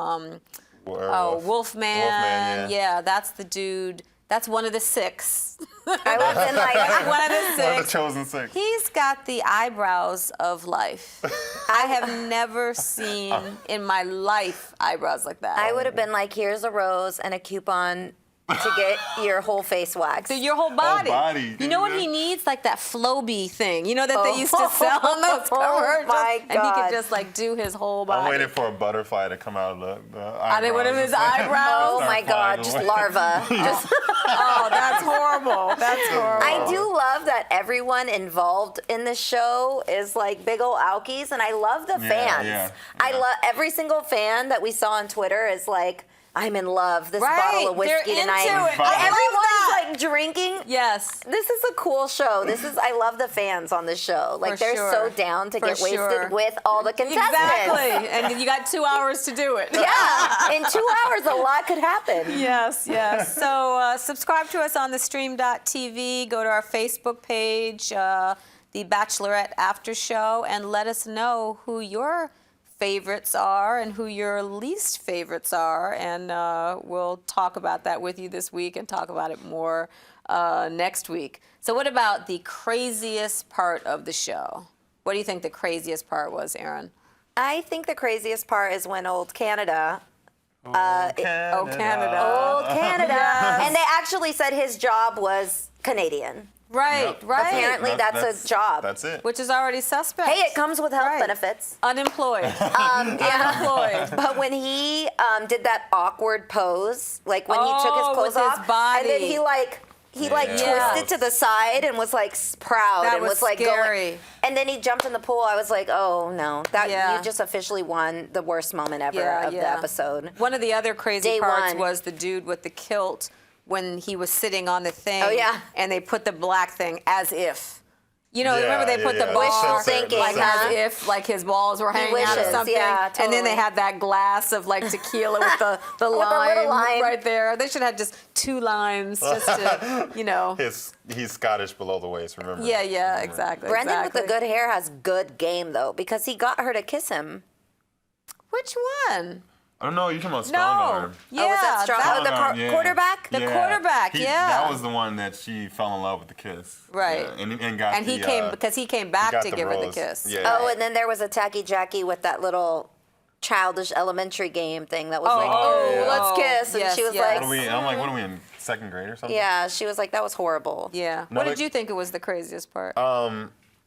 [SPEAKER 2] Werewolf.
[SPEAKER 1] Wolfman. Yeah, that's the dude. That's one of the six.
[SPEAKER 3] I would have been like,
[SPEAKER 1] One of the
[SPEAKER 2] One of
[SPEAKER 1] six.
[SPEAKER 2] the chosen six.
[SPEAKER 1] He's got the eyebrows of life. I have never seen in my life eyebrows like that.
[SPEAKER 3] I would have been like, here's a rose and a coupon to get your whole face waxed.
[SPEAKER 1] So your whole body.
[SPEAKER 2] body.
[SPEAKER 1] You know what he needs? Like that Floby thing. You know that they used to sell on those
[SPEAKER 3] Oh,
[SPEAKER 1] commercials?
[SPEAKER 3] my
[SPEAKER 1] And he
[SPEAKER 3] God.
[SPEAKER 1] could just like do his whole body.
[SPEAKER 2] I'm waiting for a butterfly to come out of the
[SPEAKER 1] Are they one of
[SPEAKER 2] eyebrows.
[SPEAKER 1] his eyebrows?
[SPEAKER 3] Oh my God, just larva. Just,
[SPEAKER 1] Oh, that's horrible. That's horrible.
[SPEAKER 3] I do love that everyone involved in the show is like big old alkies, and I love the fans.
[SPEAKER 2] yeah,
[SPEAKER 3] I
[SPEAKER 2] yeah.
[SPEAKER 3] love every single fan that we saw on Twitter is like, I'm in love. This
[SPEAKER 1] Right,
[SPEAKER 3] bottle of
[SPEAKER 1] they're
[SPEAKER 3] whiskey tonight.
[SPEAKER 1] into it. I love
[SPEAKER 3] Everyone's like drinking.
[SPEAKER 1] Yes.
[SPEAKER 3] This is a cool show. I love the fans on the show. Like
[SPEAKER 1] For
[SPEAKER 3] they're
[SPEAKER 1] sure.
[SPEAKER 3] so down to
[SPEAKER 1] For
[SPEAKER 3] get
[SPEAKER 1] sure.
[SPEAKER 3] wasted with all the contestants.
[SPEAKER 1] Exactly. And you got 2 hours to do it.
[SPEAKER 3] Yeah, in 2 hours a lot could happen.
[SPEAKER 1] Yes, yes. So subscribe to us on the stream.tv. Go to our Facebook page, the Bachelorette After Show, and let us know who your favorites are and who your least favorites are. And we'll talk about that with you this week and talk about it more next week. So what about the craziest part of the show? What do you think the craziest part was, Erin?
[SPEAKER 3] I think the craziest part is when old Canada.
[SPEAKER 2] Canada.
[SPEAKER 1] Oh, Canada.
[SPEAKER 3] Old Canada. And they actually said his job was Canadian.
[SPEAKER 1] Right,
[SPEAKER 2] Yep.
[SPEAKER 1] right.
[SPEAKER 3] Apparently that's a job.
[SPEAKER 2] That's it.
[SPEAKER 1] Which is already suspect.
[SPEAKER 3] Hey, it comes with health
[SPEAKER 1] Right.
[SPEAKER 3] benefits.
[SPEAKER 1] Unemployed. Unemployed.
[SPEAKER 3] But when he did that awkward pose, like when he took his
[SPEAKER 1] Oh,
[SPEAKER 3] clothes
[SPEAKER 1] with his
[SPEAKER 3] off,
[SPEAKER 1] body.
[SPEAKER 3] and then he
[SPEAKER 2] Yeah.
[SPEAKER 3] twisted to the side and was like proud
[SPEAKER 1] That
[SPEAKER 3] and
[SPEAKER 1] was
[SPEAKER 3] like
[SPEAKER 1] scary.
[SPEAKER 3] going. And then he jumped in the pool. I was like, oh no, that
[SPEAKER 1] Yeah.
[SPEAKER 3] you just officially won the worst moment ever
[SPEAKER 1] Yeah,
[SPEAKER 3] of the
[SPEAKER 1] yeah.
[SPEAKER 3] episode.
[SPEAKER 1] One of the other crazy
[SPEAKER 3] Day
[SPEAKER 1] parts
[SPEAKER 3] one.
[SPEAKER 1] was the dude with the kilt when he was sitting on the thing.
[SPEAKER 3] Oh, yeah.
[SPEAKER 1] And they put the black thing as if. You know,
[SPEAKER 2] Yeah,
[SPEAKER 1] remember they put
[SPEAKER 2] yeah,
[SPEAKER 1] the
[SPEAKER 2] yeah.
[SPEAKER 1] ball
[SPEAKER 3] Wishful thinking,
[SPEAKER 1] like
[SPEAKER 3] huh?
[SPEAKER 1] as if like his balls were hanging out or
[SPEAKER 3] wishes,
[SPEAKER 1] something.
[SPEAKER 3] yeah,
[SPEAKER 1] And then they
[SPEAKER 3] totally.
[SPEAKER 1] had that glass of like tequila with the
[SPEAKER 3] little
[SPEAKER 1] lime
[SPEAKER 3] lime.
[SPEAKER 1] right there. They should have just 2 limes just to, you know.
[SPEAKER 2] He's Scottish below the waist, remember?
[SPEAKER 1] Yeah, exactly.
[SPEAKER 3] Brendan
[SPEAKER 1] exactly.
[SPEAKER 3] with the good hair has good game though because he got her to kiss him.
[SPEAKER 1] Which one?
[SPEAKER 2] I don't know. You're talking about
[SPEAKER 1] No.
[SPEAKER 2] Strong
[SPEAKER 1] Yeah,
[SPEAKER 3] Oh, was that strong?
[SPEAKER 1] that-
[SPEAKER 3] Oh, the
[SPEAKER 2] yeah.
[SPEAKER 3] quarterback?
[SPEAKER 1] The quarterback, yeah.
[SPEAKER 2] That was the one that she fell in love with the kiss.
[SPEAKER 1] Right.
[SPEAKER 2] Yeah, and got
[SPEAKER 1] And he
[SPEAKER 2] the,
[SPEAKER 1] came because he came back
[SPEAKER 2] got
[SPEAKER 1] to
[SPEAKER 2] the
[SPEAKER 1] give her the
[SPEAKER 2] rose.
[SPEAKER 1] kiss.
[SPEAKER 2] Yeah.
[SPEAKER 3] Oh, and then there was a Tacky Jackie with that little childish elementary game thing that was like,
[SPEAKER 1] oh,
[SPEAKER 3] oh,
[SPEAKER 1] yeah.
[SPEAKER 3] let's
[SPEAKER 1] Oh,
[SPEAKER 3] kiss. And
[SPEAKER 1] yes,
[SPEAKER 3] she was
[SPEAKER 1] yes.
[SPEAKER 2] What are we? I'm like, what are we in second grade or something?
[SPEAKER 3] yeah, she was like, that was horrible.
[SPEAKER 1] Yeah.
[SPEAKER 2] No,
[SPEAKER 1] What
[SPEAKER 2] like-
[SPEAKER 1] did you think it was the craziest part?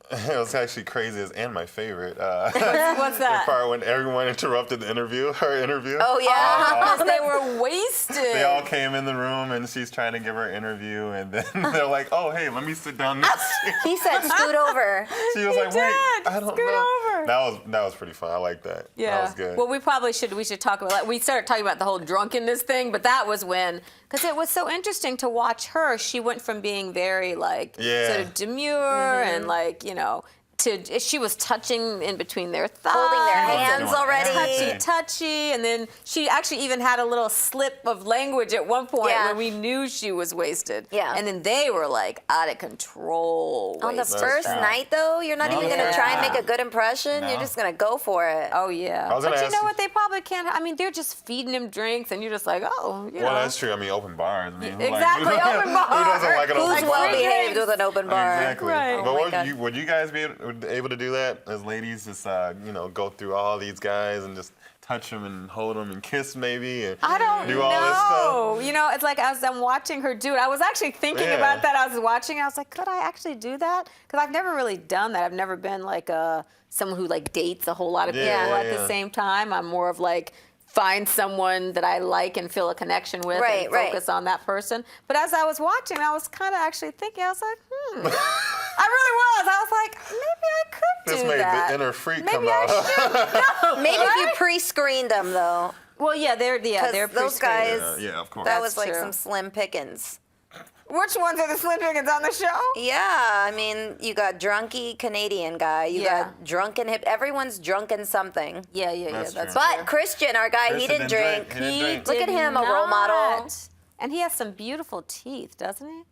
[SPEAKER 2] It was actually crazy and my favorite.
[SPEAKER 1] What's
[SPEAKER 2] The
[SPEAKER 1] that?
[SPEAKER 2] part when everyone interrupted her interview.
[SPEAKER 3] Oh, yeah.
[SPEAKER 1] Because they were wasted.
[SPEAKER 2] They all came in the room and she's trying to give her interview and then they're like, oh, hey, let me sit down next to you.
[SPEAKER 3] He said, scoot over.
[SPEAKER 2] She was like,
[SPEAKER 1] did.
[SPEAKER 2] wait, I don't
[SPEAKER 1] Scoot
[SPEAKER 2] know.
[SPEAKER 1] over.
[SPEAKER 2] That was pretty fun. I like that.
[SPEAKER 1] Yeah.
[SPEAKER 2] That was good.
[SPEAKER 1] Well, we should talk about that. We started talking about the whole drunkenness thing, but that was when, because it was so interesting to watch her. She went from being very like
[SPEAKER 2] Yeah.
[SPEAKER 1] sort of demure and like, you know, she was touching in between their thighs.
[SPEAKER 3] Holding their hands already.
[SPEAKER 1] Touchy, and then she actually even had a little slip of language at one point
[SPEAKER 3] Yeah.
[SPEAKER 1] where we knew she was wasted.
[SPEAKER 3] Yeah.
[SPEAKER 1] And then they were like out of control.
[SPEAKER 3] On the
[SPEAKER 1] wasted.
[SPEAKER 3] first night, though, you're not even going to try and
[SPEAKER 1] Yeah.
[SPEAKER 3] make a good impression.
[SPEAKER 2] No.
[SPEAKER 3] You're just going to go for it.
[SPEAKER 1] Oh yeah.
[SPEAKER 2] I was
[SPEAKER 1] But
[SPEAKER 2] gonna
[SPEAKER 1] you
[SPEAKER 2] ask
[SPEAKER 1] know
[SPEAKER 2] you-
[SPEAKER 1] what? They probably can't. I mean, they're just feeding him drinks, and you're just like, oh, you
[SPEAKER 2] Well,
[SPEAKER 1] know.
[SPEAKER 2] that's true. I mean, open bars. I mean, who
[SPEAKER 1] Exactly,
[SPEAKER 2] like,
[SPEAKER 1] open bar.
[SPEAKER 2] Who doesn't like an
[SPEAKER 3] Who's
[SPEAKER 2] open bar?
[SPEAKER 3] well behaved
[SPEAKER 1] drinks.
[SPEAKER 3] with an open bar?
[SPEAKER 2] Exactly.
[SPEAKER 1] Right.
[SPEAKER 2] But
[SPEAKER 3] Oh my God.
[SPEAKER 2] would you guys be able to do that as ladies? Just go through all these guys and just touch them and hold them and kiss maybe and
[SPEAKER 1] I don't
[SPEAKER 2] do all this stuff.
[SPEAKER 1] know. You know, it's like as I'm watching her do it, I was actually thinking
[SPEAKER 2] Yeah.
[SPEAKER 1] about that. I was watching. I was like, could I actually do that? Because I've never really done that. I've never been like someone who like dates a whole lot of people
[SPEAKER 2] Yeah,
[SPEAKER 1] at the
[SPEAKER 2] yeah.
[SPEAKER 1] same time. I'm more of like find someone that I like and feel a connection with
[SPEAKER 3] Right,
[SPEAKER 1] and
[SPEAKER 3] right.
[SPEAKER 1] focus on that person. But as I was watching, I was kind of actually thinking. I was like, I really was. I was like, maybe I could
[SPEAKER 2] This
[SPEAKER 1] do
[SPEAKER 2] made
[SPEAKER 1] that.
[SPEAKER 2] the inner freak
[SPEAKER 1] Maybe
[SPEAKER 2] come
[SPEAKER 1] I
[SPEAKER 2] out.
[SPEAKER 1] should.
[SPEAKER 3] Maybe if you pre-screened them, though.
[SPEAKER 1] Well, yeah, they're
[SPEAKER 3] 'Cause those
[SPEAKER 1] pre-screened.
[SPEAKER 3] guys-
[SPEAKER 2] Yeah, of course.
[SPEAKER 3] That
[SPEAKER 1] That's
[SPEAKER 3] was like
[SPEAKER 1] true.
[SPEAKER 3] some slim pickings.
[SPEAKER 1] Which ones are the slim pickings on the show?
[SPEAKER 3] Yeah, I mean, you got drunky Canadian guy. You
[SPEAKER 1] Yeah.
[SPEAKER 3] got drunken hip. Everyone's drunken something.
[SPEAKER 1] Yeah, yeah,
[SPEAKER 2] That's
[SPEAKER 1] yeah. That's
[SPEAKER 2] true.
[SPEAKER 3] But Christian, our guy, he
[SPEAKER 2] Christian
[SPEAKER 3] didn't drink.
[SPEAKER 2] He didn't drink.
[SPEAKER 3] Look at
[SPEAKER 1] did
[SPEAKER 3] him, a role model.
[SPEAKER 1] not. And he has some beautiful teeth, doesn't he?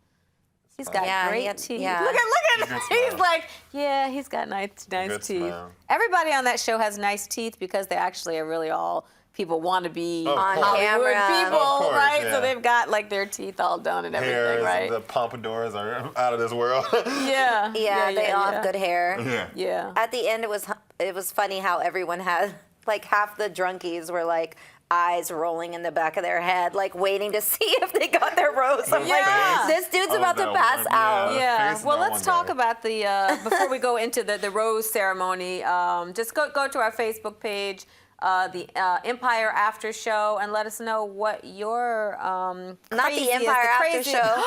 [SPEAKER 1] He's got
[SPEAKER 3] Yeah,
[SPEAKER 1] great
[SPEAKER 3] he had-
[SPEAKER 1] teeth.
[SPEAKER 3] yeah.
[SPEAKER 1] Look at
[SPEAKER 2] Good
[SPEAKER 1] He's
[SPEAKER 2] smile.
[SPEAKER 1] like, yeah, he's got nice
[SPEAKER 2] Good
[SPEAKER 1] teeth.
[SPEAKER 2] smile.
[SPEAKER 1] Everybody on that show has nice teeth because they actually are really all people want to be
[SPEAKER 2] Of
[SPEAKER 3] On
[SPEAKER 2] course.
[SPEAKER 1] Hollywood
[SPEAKER 3] camera.
[SPEAKER 1] people,
[SPEAKER 2] Of course,
[SPEAKER 1] right?
[SPEAKER 2] yeah.
[SPEAKER 1] So they've got like their teeth all done and everything,
[SPEAKER 2] Hairs,
[SPEAKER 1] right?
[SPEAKER 2] the pompadours are out of this world.
[SPEAKER 1] Yeah.
[SPEAKER 3] Yeah, they all have good hair.
[SPEAKER 2] Yeah.
[SPEAKER 1] Yeah.
[SPEAKER 3] At the end, it was funny how everyone had, like, half the drunkies were like eyes rolling in the back of their head, like waiting to see if they got their rose. I'm
[SPEAKER 1] Yeah.
[SPEAKER 3] like, this dude's
[SPEAKER 2] Oh,
[SPEAKER 3] about to
[SPEAKER 2] that
[SPEAKER 3] pass
[SPEAKER 2] one,
[SPEAKER 3] out.
[SPEAKER 2] yeah.
[SPEAKER 1] Yeah.
[SPEAKER 2] face
[SPEAKER 1] Well,
[SPEAKER 2] that
[SPEAKER 1] let's
[SPEAKER 2] one
[SPEAKER 1] talk
[SPEAKER 2] guy.
[SPEAKER 1] about the before we go into the rose ceremony. Just go to our Facebook page, the Empire After Show, and let us know what your
[SPEAKER 3] Not the
[SPEAKER 1] craziest-
[SPEAKER 3] Empire After
[SPEAKER 1] craziest-
[SPEAKER 3] Show.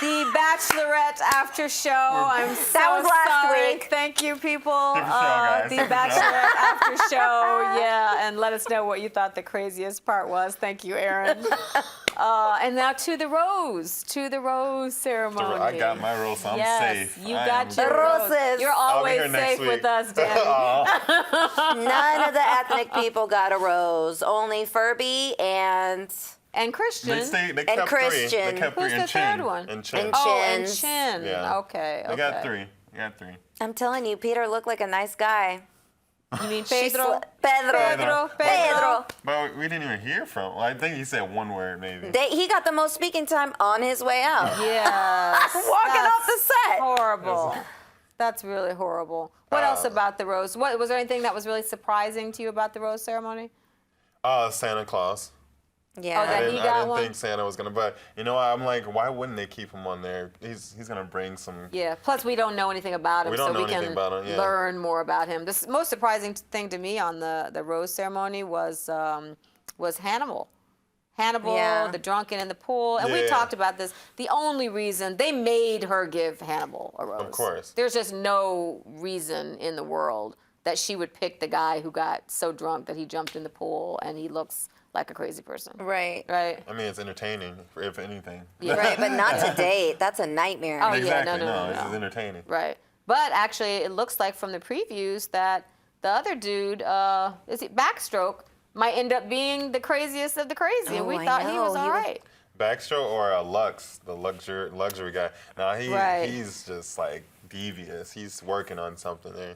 [SPEAKER 1] The Bachelorette After Show. I'm so
[SPEAKER 3] That was last
[SPEAKER 1] sorry.
[SPEAKER 3] week.
[SPEAKER 1] Thank you, people.
[SPEAKER 2] Different show, guys.
[SPEAKER 1] The Bachelorette After Show. Yeah, and let us know what you thought the craziest part was. Thank you, Erin. And now to the rose ceremony.
[SPEAKER 2] I got my rose, so I'm
[SPEAKER 1] yes,
[SPEAKER 2] safe.
[SPEAKER 1] you
[SPEAKER 2] I
[SPEAKER 1] got
[SPEAKER 2] am
[SPEAKER 1] your
[SPEAKER 2] safe.
[SPEAKER 3] Roses.
[SPEAKER 1] You're
[SPEAKER 2] I'll be
[SPEAKER 1] always
[SPEAKER 2] here next
[SPEAKER 1] safe
[SPEAKER 2] week.
[SPEAKER 1] with us, Danny.
[SPEAKER 2] Aw.
[SPEAKER 3] None of the ethnic people got a rose. Only Furby and
[SPEAKER 1] And Christian.
[SPEAKER 2] They kept
[SPEAKER 3] Christian.
[SPEAKER 2] three. They kept
[SPEAKER 1] Who's
[SPEAKER 2] three.
[SPEAKER 1] the
[SPEAKER 2] And Chin.
[SPEAKER 1] third one?
[SPEAKER 2] And Chin.
[SPEAKER 3] And
[SPEAKER 1] Oh, and
[SPEAKER 3] Chins.
[SPEAKER 1] Chin.
[SPEAKER 2] Yeah.
[SPEAKER 1] Okay.
[SPEAKER 2] They got three. They got three.
[SPEAKER 3] I'm telling you, Peter looked like a nice guy.
[SPEAKER 1] You mean
[SPEAKER 3] She
[SPEAKER 1] Pedro?
[SPEAKER 3] Pedro. Pedro.
[SPEAKER 2] But we didn't even hear from him. I think he said one word maybe.
[SPEAKER 3] He got the most speaking time on his way out.
[SPEAKER 1] Yes.
[SPEAKER 3] Walking off the set.
[SPEAKER 1] Horrible. That's really horrible. What else about the rose? What was there anything that was really surprising to you about the rose ceremony?
[SPEAKER 2] Santa Claus.
[SPEAKER 3] Yeah.
[SPEAKER 1] Oh, that
[SPEAKER 2] I
[SPEAKER 1] he
[SPEAKER 2] didn't,
[SPEAKER 1] got
[SPEAKER 2] I didn't
[SPEAKER 1] one?
[SPEAKER 2] think Santa was gonna, but you know what? I'm like, why wouldn't they keep him on there? He's gonna bring some.
[SPEAKER 1] Yeah. Plus, we don't know anything about him,
[SPEAKER 2] We don't
[SPEAKER 1] so
[SPEAKER 2] know
[SPEAKER 1] we can
[SPEAKER 2] anything about him, yeah.
[SPEAKER 1] learn more about him. The most surprising thing to me on the rose ceremony was Hannibal. Hannibal,
[SPEAKER 3] Yeah.
[SPEAKER 1] the drunken in the pool, and we
[SPEAKER 2] Yeah.
[SPEAKER 1] talked about this. The only reason they made her give Hannibal a rose.
[SPEAKER 2] Of course.
[SPEAKER 1] There's just no reason in the world that she would pick the guy who got so drunk that he jumped in the pool and he looks like a crazy person.
[SPEAKER 3] Right.
[SPEAKER 1] Right?
[SPEAKER 2] I mean, it's entertaining, if anything.
[SPEAKER 1] Yeah.
[SPEAKER 3] Right, but not to date. That's a nightmare.
[SPEAKER 1] Oh, yeah,
[SPEAKER 2] Exactly.
[SPEAKER 1] no.
[SPEAKER 2] This is entertaining.
[SPEAKER 1] Right. But actually, it looks like from the previews that the other dude, is it Backstroke, might end up being the craziest of the crazy. And we
[SPEAKER 3] I
[SPEAKER 1] thought he
[SPEAKER 3] know.
[SPEAKER 1] was all right.
[SPEAKER 2] Backstroke or Lux, the luxury guy. Now
[SPEAKER 1] Right.
[SPEAKER 2] he's just like devious. He's working on something there.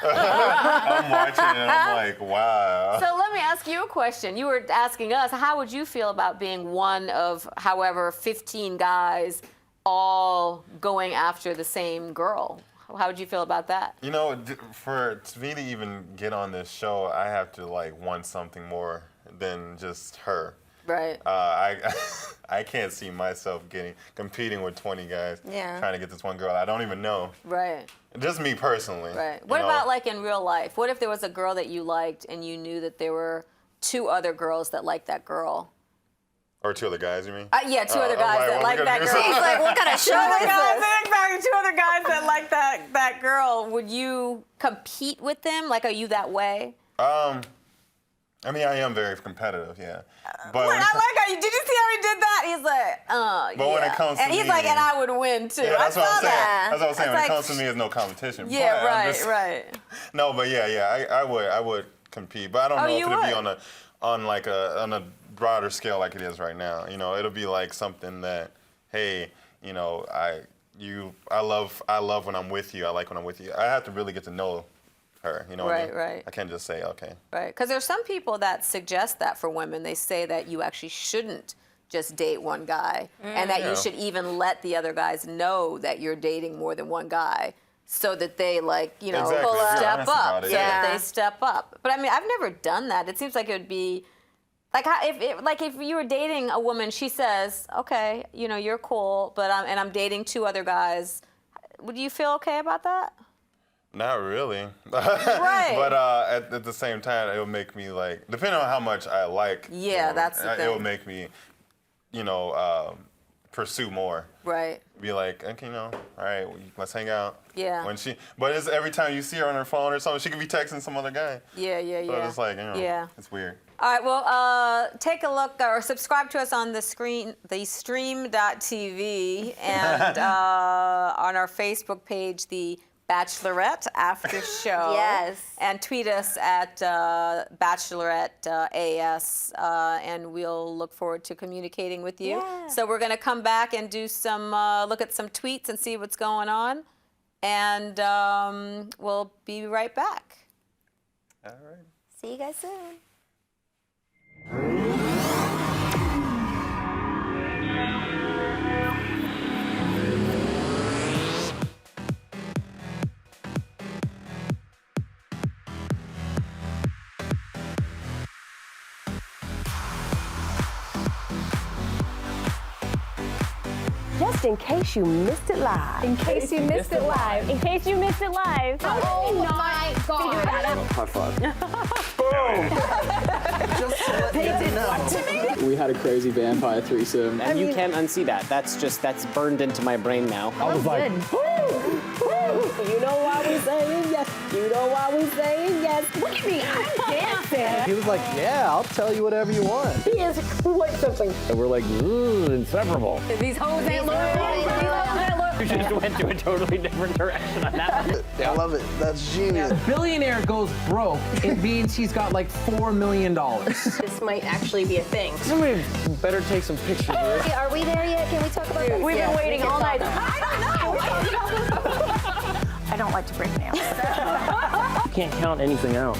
[SPEAKER 2] I'm watching and I'm like, wow.
[SPEAKER 1] So let me ask you a question. You were asking us, how would you feel about being one of, however, 15 guys all going after the same girl? How would you feel about that?
[SPEAKER 2] You know, for me to even get on this show, I have to like want something more than just her.
[SPEAKER 1] Right.
[SPEAKER 2] I can't see myself competing with 20 guys
[SPEAKER 3] Yeah.
[SPEAKER 2] trying to get this one girl I don't even know.
[SPEAKER 1] Right.
[SPEAKER 2] Just me personally.
[SPEAKER 1] Right.
[SPEAKER 2] you
[SPEAKER 1] What
[SPEAKER 2] know?
[SPEAKER 1] about like in real life? What if there was a girl that you liked and you knew that there were two other girls that liked that girl?
[SPEAKER 2] Or two other guys, you mean?
[SPEAKER 1] Yeah, two other
[SPEAKER 2] I'm
[SPEAKER 1] guys
[SPEAKER 2] like,
[SPEAKER 1] that
[SPEAKER 2] what
[SPEAKER 1] like
[SPEAKER 2] we
[SPEAKER 1] that
[SPEAKER 2] gonna do?
[SPEAKER 1] girl.
[SPEAKER 3] He's like, what kind of show
[SPEAKER 1] Two other
[SPEAKER 3] is
[SPEAKER 1] guys,
[SPEAKER 3] this?
[SPEAKER 1] exactly, two other guys that like that girl. Would you compete with them? Like, are you that way?
[SPEAKER 2] I I mean, I am very competitive, yeah. But
[SPEAKER 1] I like how did you see how he did that? He's like,
[SPEAKER 2] But when it comes to
[SPEAKER 1] and he's
[SPEAKER 2] me,
[SPEAKER 1] like, and I would win too.
[SPEAKER 2] yeah, that's
[SPEAKER 1] I
[SPEAKER 2] what
[SPEAKER 1] saw
[SPEAKER 2] I'm saying.
[SPEAKER 1] that.
[SPEAKER 2] That's what I'm saying.
[SPEAKER 1] It's
[SPEAKER 2] When
[SPEAKER 1] like,
[SPEAKER 2] it comes to me, it's no competition.
[SPEAKER 1] Yeah,
[SPEAKER 2] But I'm just-
[SPEAKER 1] right.
[SPEAKER 2] No, but I would compete, but I don't know if
[SPEAKER 1] you
[SPEAKER 2] it'll be
[SPEAKER 1] would?
[SPEAKER 2] on a broader scale like it is right now. You know, it'll be like something that, hey, you know, I love when I'm with you. I like when I'm with you. I have to really get to know her. You know what I mean?
[SPEAKER 1] Right.
[SPEAKER 2] I can't just say okay.
[SPEAKER 1] Right, because there's some people that suggest that for women. They say that you actually shouldn't just date one guy, and that
[SPEAKER 2] Yeah.
[SPEAKER 1] you should even let the other guys know that you're dating more than one guy, so that they
[SPEAKER 2] Exactly. If you're
[SPEAKER 1] step
[SPEAKER 2] honest
[SPEAKER 1] up.
[SPEAKER 2] about it,
[SPEAKER 1] So that
[SPEAKER 3] yeah.
[SPEAKER 1] they step up. But I mean, I've never done that. It seems like it would be. Like if you were dating a woman, she says, "Okay, you know, you're cool, but I'm dating 2 other guys." Would you feel okay about that?
[SPEAKER 2] Not really.
[SPEAKER 1] Right.
[SPEAKER 2] But at the same time, it'll make me like, depending on how much I like. the
[SPEAKER 1] Yeah,
[SPEAKER 2] woman,
[SPEAKER 1] that's the
[SPEAKER 2] It'll
[SPEAKER 1] thing.
[SPEAKER 2] make me, pursue more.
[SPEAKER 1] Right.
[SPEAKER 2] Be like, okay, all right, let's hang out.
[SPEAKER 1] Yeah.
[SPEAKER 2] But it's every time you see her on her phone or something, she could be texting some other guy.
[SPEAKER 1] Yeah.
[SPEAKER 2] So it's like,
[SPEAKER 1] Yeah.
[SPEAKER 2] it's weird.
[SPEAKER 1] All right, well, take a look or subscribe to us on the stream.tv and on our Facebook page, the Bachelorette After Show.
[SPEAKER 3] Yes.
[SPEAKER 1] And tweet us at Bachelorette AS, and we'll look forward to communicating with you.
[SPEAKER 3] Yeah.
[SPEAKER 1] So we're going to come back and do some, look at some tweets and see what's going on. And we'll be right back.
[SPEAKER 2] All right.
[SPEAKER 3] See you guys soon.
[SPEAKER 4] Just in case you missed it live.
[SPEAKER 5] In case you missed it live. In case you missed it live.
[SPEAKER 4] Oh
[SPEAKER 5] my God.
[SPEAKER 4] Figure it out.
[SPEAKER 6] High five.
[SPEAKER 7] We had a crazy vampire threesome.
[SPEAKER 6] And you can't unsee that. That's burned into my brain now.
[SPEAKER 7] I was like,
[SPEAKER 4] You know why we saying yes. You know why we saying yes. Look at me, I'm dancing.
[SPEAKER 7] he was like, yeah, I'll tell you whatever you want.
[SPEAKER 4] He is quite something.
[SPEAKER 7] And we're like, inseparable.
[SPEAKER 4] These hoes ain't loyal.
[SPEAKER 6] You just went to a totally different direction on that one.
[SPEAKER 8] I love it. That's genius.
[SPEAKER 9] Billionaire goes broke, it means he's got like $4 million.
[SPEAKER 5] This might actually be a thing.
[SPEAKER 6] Somebody better take some pictures.
[SPEAKER 3] Okay, are we there yet? Can we talk about this?
[SPEAKER 5] We've been waiting all night.
[SPEAKER 10] I don't like to break nails.
[SPEAKER 6] You can't count anything out.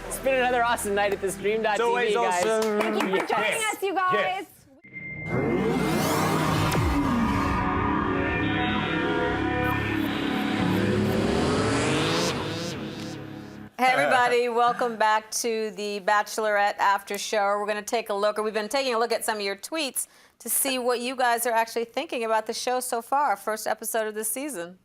[SPEAKER 6] It's been another awesome night at the stream.tv, guys.
[SPEAKER 5] Thank you for joining us, you guys.
[SPEAKER 1] Hey everybody, welcome back to the Bachelorette After Show. We're going to take a look, or we've been taking a look at some of your tweets to see what you guys are actually thinking about the show so far, first episode of this season.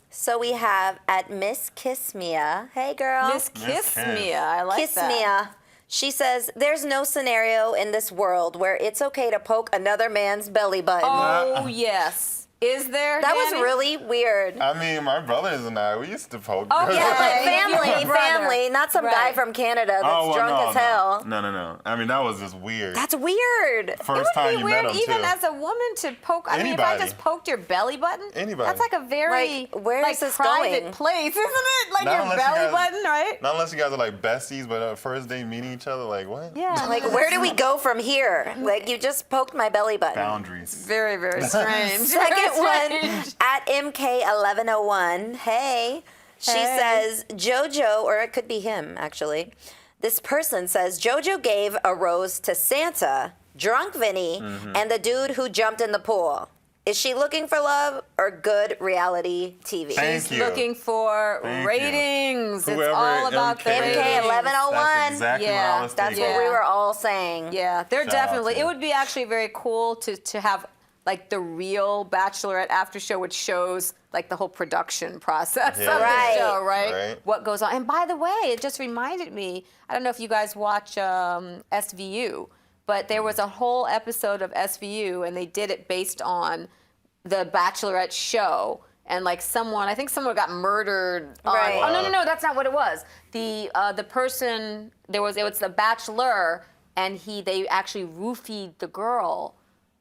[SPEAKER 3] So we have at Miss Kiss Mia. Hey, girl.
[SPEAKER 1] Miss Kiss
[SPEAKER 2] Kiss.
[SPEAKER 1] Mia, I like
[SPEAKER 3] Kiss
[SPEAKER 1] that.
[SPEAKER 3] Mia. She says, there's no scenario in this world where it's okay to poke another man's belly button.
[SPEAKER 1] Oh, yes. Is there,
[SPEAKER 3] that was
[SPEAKER 1] Danny?
[SPEAKER 3] really weird.
[SPEAKER 2] I mean, my brothers and I, we used to poke.
[SPEAKER 1] Oh,
[SPEAKER 2] girls.
[SPEAKER 3] Yeah, like
[SPEAKER 1] Okay, your
[SPEAKER 3] family,
[SPEAKER 1] brother.
[SPEAKER 3] family, not some guy
[SPEAKER 1] Right.
[SPEAKER 3] from Canada that's
[SPEAKER 2] Oh, well,
[SPEAKER 3] drunk
[SPEAKER 2] no,
[SPEAKER 3] as hell.
[SPEAKER 2] No. I mean, that was just weird.
[SPEAKER 3] That's weird.
[SPEAKER 1] It
[SPEAKER 2] First
[SPEAKER 1] would
[SPEAKER 2] time
[SPEAKER 1] be
[SPEAKER 2] you
[SPEAKER 1] weird
[SPEAKER 2] met him,
[SPEAKER 1] even
[SPEAKER 2] too.
[SPEAKER 1] as a woman to poke. I mean, if I
[SPEAKER 2] Anybody.
[SPEAKER 1] just poked your belly button,
[SPEAKER 2] Anybody.
[SPEAKER 1] that's like a very
[SPEAKER 3] Like, where is this
[SPEAKER 1] private
[SPEAKER 3] going?
[SPEAKER 1] place, isn't it? Like
[SPEAKER 2] Not
[SPEAKER 1] your
[SPEAKER 2] unless you
[SPEAKER 1] belly
[SPEAKER 2] guys-
[SPEAKER 1] button, right?
[SPEAKER 2] Not unless you guys are like besties, but first day meeting each other, like what?
[SPEAKER 1] Yeah.
[SPEAKER 3] Like, where do we go from here? Like, you just poked my belly button.
[SPEAKER 2] Boundaries.
[SPEAKER 1] Very, very strange.
[SPEAKER 3] Second
[SPEAKER 1] Very
[SPEAKER 3] one
[SPEAKER 1] strange.
[SPEAKER 3] at MK1101. Hey. She
[SPEAKER 1] Hey.
[SPEAKER 3] says, JoJo, or it could be him, actually. This person says, JoJo gave a rose to Santa, drunk Vinny, and the dude who jumped in the pool. Is she looking for love or good reality TV?
[SPEAKER 2] Thank
[SPEAKER 1] She's
[SPEAKER 2] you.
[SPEAKER 1] looking for
[SPEAKER 2] Thank you.
[SPEAKER 1] ratings. It's
[SPEAKER 2] Whoever
[SPEAKER 1] all about the
[SPEAKER 2] MK
[SPEAKER 1] ratings.
[SPEAKER 3] MK1101.
[SPEAKER 2] That's exactly
[SPEAKER 1] Yeah,
[SPEAKER 2] what I was
[SPEAKER 3] That's
[SPEAKER 2] thinking.
[SPEAKER 3] what we were all saying.
[SPEAKER 1] Yeah, they're
[SPEAKER 2] Shout out
[SPEAKER 1] definitely.
[SPEAKER 2] to
[SPEAKER 1] It
[SPEAKER 2] you.
[SPEAKER 1] would be actually very cool to have like the real Bachelorette after show, which shows like the whole production process
[SPEAKER 2] Yeah.
[SPEAKER 1] of
[SPEAKER 3] Right.
[SPEAKER 1] the show, right?
[SPEAKER 2] Right.
[SPEAKER 1] What goes on. And by the way, it just reminded me. I don't know if you guys watch SVU, but there was a whole episode of SVU, and they did it based on the Bachelorette show. and like I think someone got murdered.
[SPEAKER 3] Right.
[SPEAKER 1] Oh no, that's not what it was. The person it was the Bachelor, and they actually roofied the girl.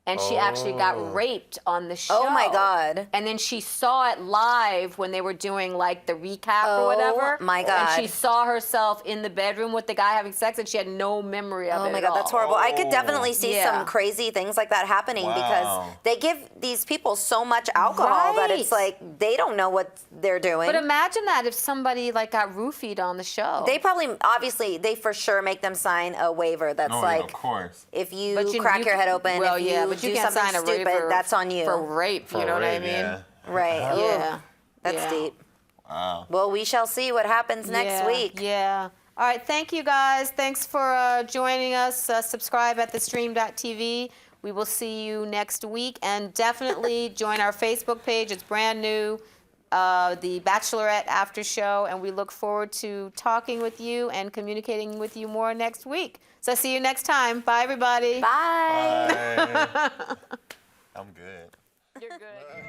[SPEAKER 1] And she actually got raped on the show.
[SPEAKER 3] Oh my God.
[SPEAKER 1] And then she saw it live when they were doing like the recap or whatever.
[SPEAKER 3] Oh my God.
[SPEAKER 1] And she saw herself in the bedroom with the guy having sex, and she had no memory of it.
[SPEAKER 3] Oh my
[SPEAKER 1] at
[SPEAKER 3] God, that's
[SPEAKER 1] all.
[SPEAKER 3] horrible. I could definitely see
[SPEAKER 1] Yeah.
[SPEAKER 3] some crazy things like that happening because
[SPEAKER 2] Wow.
[SPEAKER 3] they give these people so much alcohol that it's
[SPEAKER 1] Right.
[SPEAKER 3] like they don't know what they're doing.
[SPEAKER 1] But imagine that if somebody like got roofied on the show.
[SPEAKER 3] They probably, obviously, they for sure make them sign a waiver that's
[SPEAKER 2] Oh,
[SPEAKER 3] like,
[SPEAKER 2] yeah, of course.
[SPEAKER 3] if you,
[SPEAKER 1] But
[SPEAKER 3] crack your head open,
[SPEAKER 1] well,
[SPEAKER 3] if you
[SPEAKER 1] yeah, but
[SPEAKER 3] do
[SPEAKER 1] you can't
[SPEAKER 3] something
[SPEAKER 1] sign a
[SPEAKER 3] stupid,
[SPEAKER 1] waiver
[SPEAKER 3] that's on you.
[SPEAKER 1] for rape. You know what I
[SPEAKER 2] rape,
[SPEAKER 1] mean?
[SPEAKER 2] yeah.
[SPEAKER 3] Right.
[SPEAKER 1] Yeah.
[SPEAKER 3] Ooh, that's
[SPEAKER 1] Yeah.
[SPEAKER 3] deep.
[SPEAKER 2] Wow.
[SPEAKER 3] Well, we shall see what happens next week.
[SPEAKER 1] Yeah. All right. Thank you guys. Thanks for joining us. Subscribe at thestream.tv. We will see you next week, and definitely join our Facebook page. It's brand new, the Bachelorette After Show, and we look forward to talking with you and communicating with you more next week. So see you next time. Bye, everybody.
[SPEAKER 3] Bye.
[SPEAKER 2] Bye. I'm good.
[SPEAKER 1] You're good.